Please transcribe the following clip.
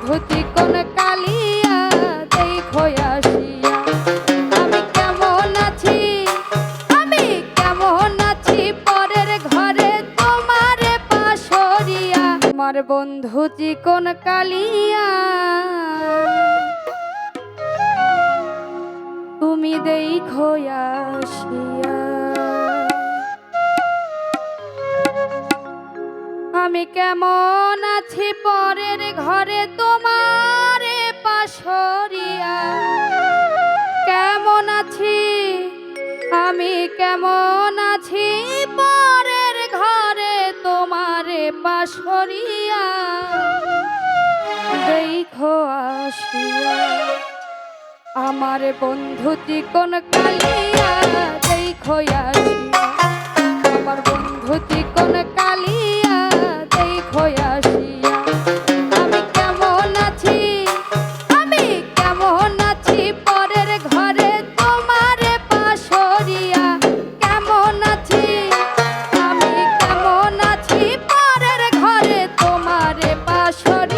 বন্ধু চিকন কালিয়া দেখো আসিয়া আমি কেমন আছি, আমি কেমন আছি পরের ঘরে তোমারে পাশরিয়া। আমার বন্ধু চিকন কালিয়া তুমি দেখো আসিয়া আমি কেমন আছি পরের ঘরে তোমারে পাশরিয়া। কেমন আছি আমি, কেমন আছি পরের ঘরে তোমারে পাশরিয়া দেখো আসিয়া। আমার বন্ধু চিকন কালিয়া দেখো আসিয়া, আমার বন্ধু চিকন কালিয়া দেখো আসিয়া আমি কেমন আছি, আমি কেমন আছি পরের ঘরে তোমারে পাশরিয়া। কেমন আছি আমি, কেমন আছি পরের ঘরে তোমারে পাশরিয়া।